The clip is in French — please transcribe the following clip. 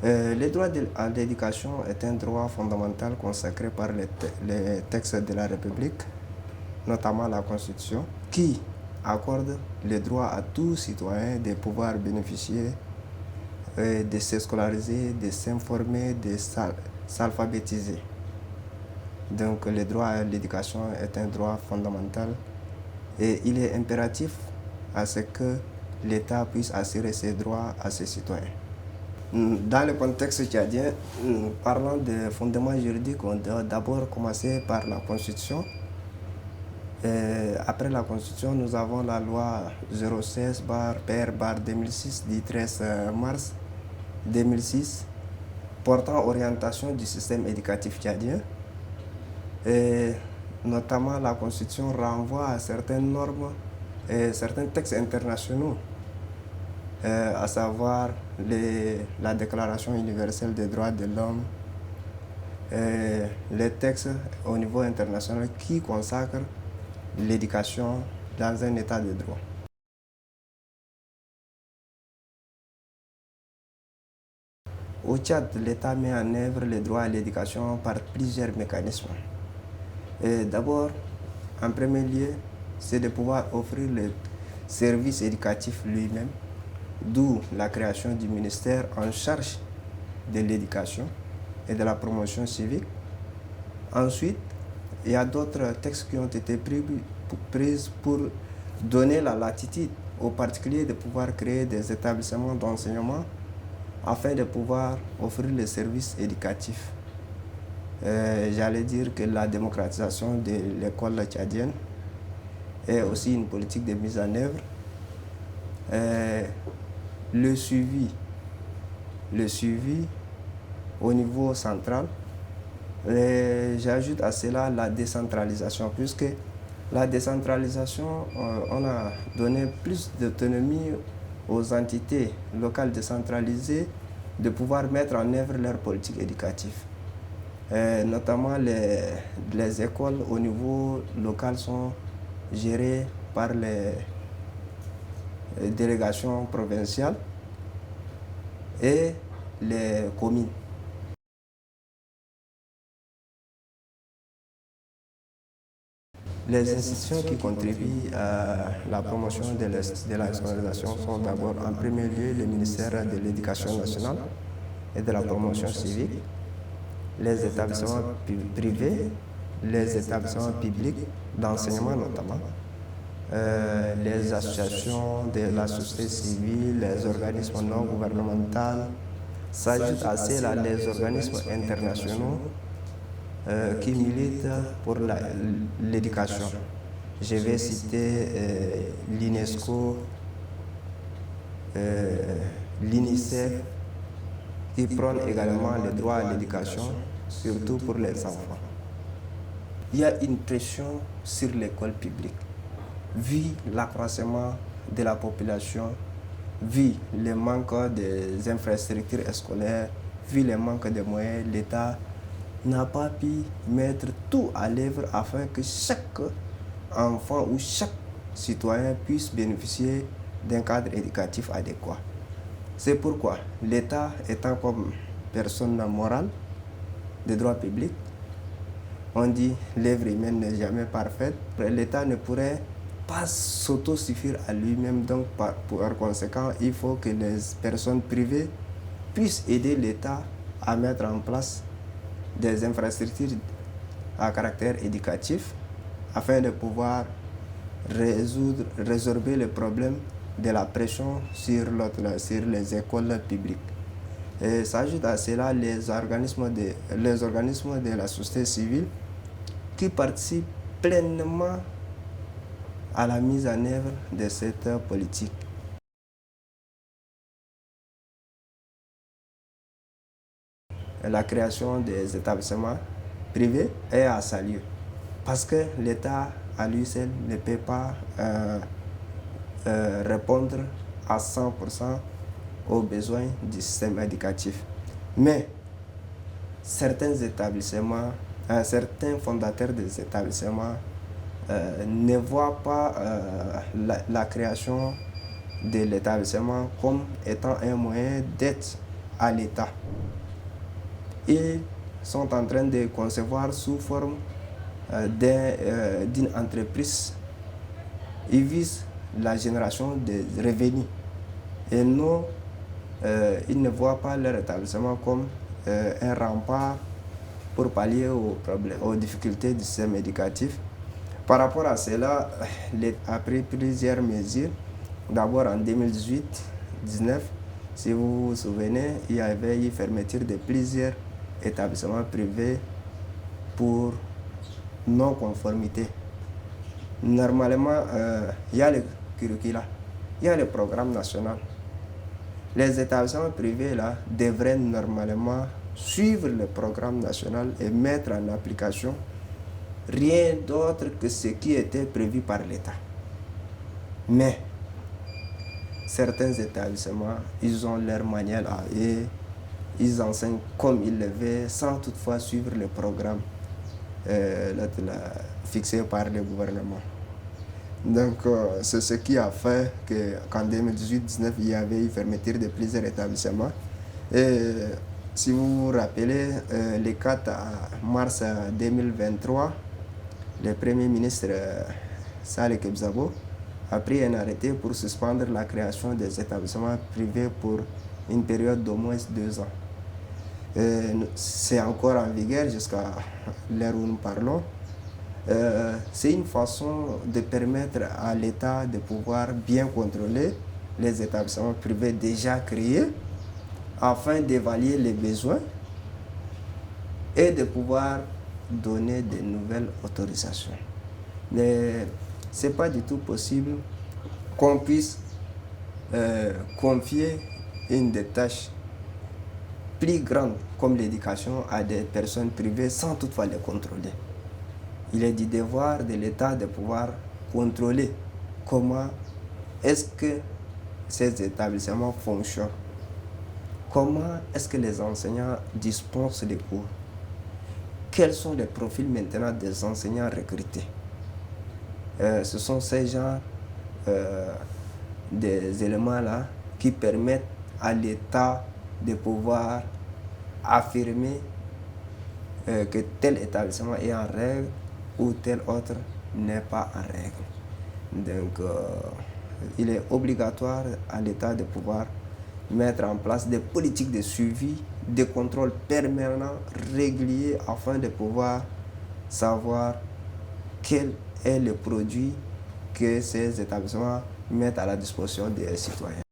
Le droit à l'éducation est un droit fondamental consacré par les textes de la République, notamment la Constitution, qui accorde le droit à tout citoyen de pouvoir bénéficier, de se scolariser, de s'informer, de s'alphabétiser. Donc le droit à l'éducation est un droit fondamental et il est impératif à ce que l'État puisse assurer ses droits à ses citoyens. Dans le contexte tchadien, parlant de fondements juridiques, on doit d'abord commencer par la Constitution. Après la Constitution, nous avons la loi 06/PR/2006 du 13 mars 2006 portant orientation du système éducatif tchadien. Et notamment, la Constitution renvoie à certaines normes et certains textes internationaux, à savoir la Déclaration universelle des droits de l'homme, les textes au niveau international qui consacrent l'éducation dans un état de droit. Au Tchad, l'État met en œuvre le droit à l'éducation par plusieurs mécanismes. D'abord, en premier lieu, c'est de pouvoir offrir le service éducatif lui-même, d'où la création du ministère en charge de l'éducation et de la promotion civique. Ensuite, il y a d'autres textes qui ont été pris pour donner la latitude aux particuliers de pouvoir créer des établissements d'enseignement afin de pouvoir offrir les services éducatifs. J'allais dire que la démocratisation de l'école tchadienne est aussi une politique de mise en œuvre. Le suivi au niveau central. J'ajoute à cela la décentralisation, puisque la décentralisation, on a donné plus d'autonomie aux entités locales décentralisées de pouvoir mettre en œuvre leur politique éducative. Notamment les écoles au niveau local sont gérées par les délégations provinciales et les communes. Les institutions qui contribuent à la promotion de la scolarisation sont d'abord en premier lieu le ministère de l'Éducation nationale et de la promotion civique, les établissements privés, les établissements publics d'enseignement notamment, les associations de la société civile, les organismes non gouvernementaux. S'ajoutent à cela les organismes internationaux qui militent pour l'éducation. Je vais citer l'UNESCO, l'UNICEF, qui prônent également le droit à l'éducation, surtout pour les enfants. Il y a une pression sur l'école publique. Vu l'accroissement de la population, vu le manque des infrastructures scolaires, vu le manque de moyens, l'État n'a pas pu mettre tout à l'œuvre afin que chaque enfant ou chaque citoyen puisse bénéficier d'un cadre éducatif adéquat. C'est pourquoi l'État étant comme personne morale de droit public, on dit l'œuvre humaine n'est jamais parfaite, l'État ne pourrait pas s'autosuffire à lui-même, donc par conséquent, il faut que les personnes privées puissent aider l'État à mettre en place des infrastructures à caractère éducatif afin de pouvoir résorber le problème de la pression sur les écoles publiques. Et s'ajoute à cela les organismes de la société civile qui participent pleinement à la mise en œuvre de cette politique. La création des établissements privés est à saluer parce que l'État à lui seul ne peut pas répondre à 100% aux besoins du système éducatif. Mais certains fondateurs des établissements ne voient pas la création de l'établissement comme étant un moyen d'aide à l'État. Ils sont en train de concevoir sous forme d'une entreprise. Ils visent la génération de revenus. Et non, ils ne voient pas leur établissement comme un rempart pour pallier aux difficultés du système éducatif. Par rapport à cela, l'État a pris plusieurs mesures. D'abord en 2018-19, si vous vous souvenez, il y avait eu fermeture de plusieurs établissements privés pour non-conformité. Normalement, il y a le curricula, il y a le programme national. Les établissements privés là devraient normalement suivre le programme national et mettre en application rien d'autre que ce qui était prévu par l'État. Mais certains établissements, ils ont leur manière à eux, ils enseignent comme ils le veulent sans toutefois suivre le programme fixé par le gouvernement. Donc c'est ce qui a fait qu'en 2018-19, il y avait eu fermeture de plusieurs établissements. Et si vous vous rappelez, le 4 mars 2023, le Premier ministre Saleh Kebzabo a pris un arrêté pour suspendre la création des établissements privés pour une période d'au moins 2 ans. C'est encore en vigueur jusqu'à l'heure où nous parlons. C'est une façon de permettre à l'État de pouvoir bien contrôler les établissements privés déjà créés afin d'évaluer les besoins et de pouvoir donner de nouvelles autorisations. Mais ce n'est pas du tout possible qu'on puisse confier une des tâches plus grandes comme l'éducation à des personnes privées sans toutefois les contrôler. Il est du devoir de l'État de pouvoir contrôler comment est-ce que ces établissements fonctionnent, comment est-ce que les enseignants dispensent les cours, quels sont les profils maintenant des enseignants recrutés. Ce sont ces genres des éléments-là qui permettent à l'État de pouvoir affirmer que tel établissement est en règle ou tel autre n'est pas en règle. Donc, il est obligatoire à l'État de pouvoir mettre en place des politiques de suivi, des contrôles permanents, réguliers, afin de pouvoir savoir quel est le produit que ces établissements mettent à la disposition des citoyens.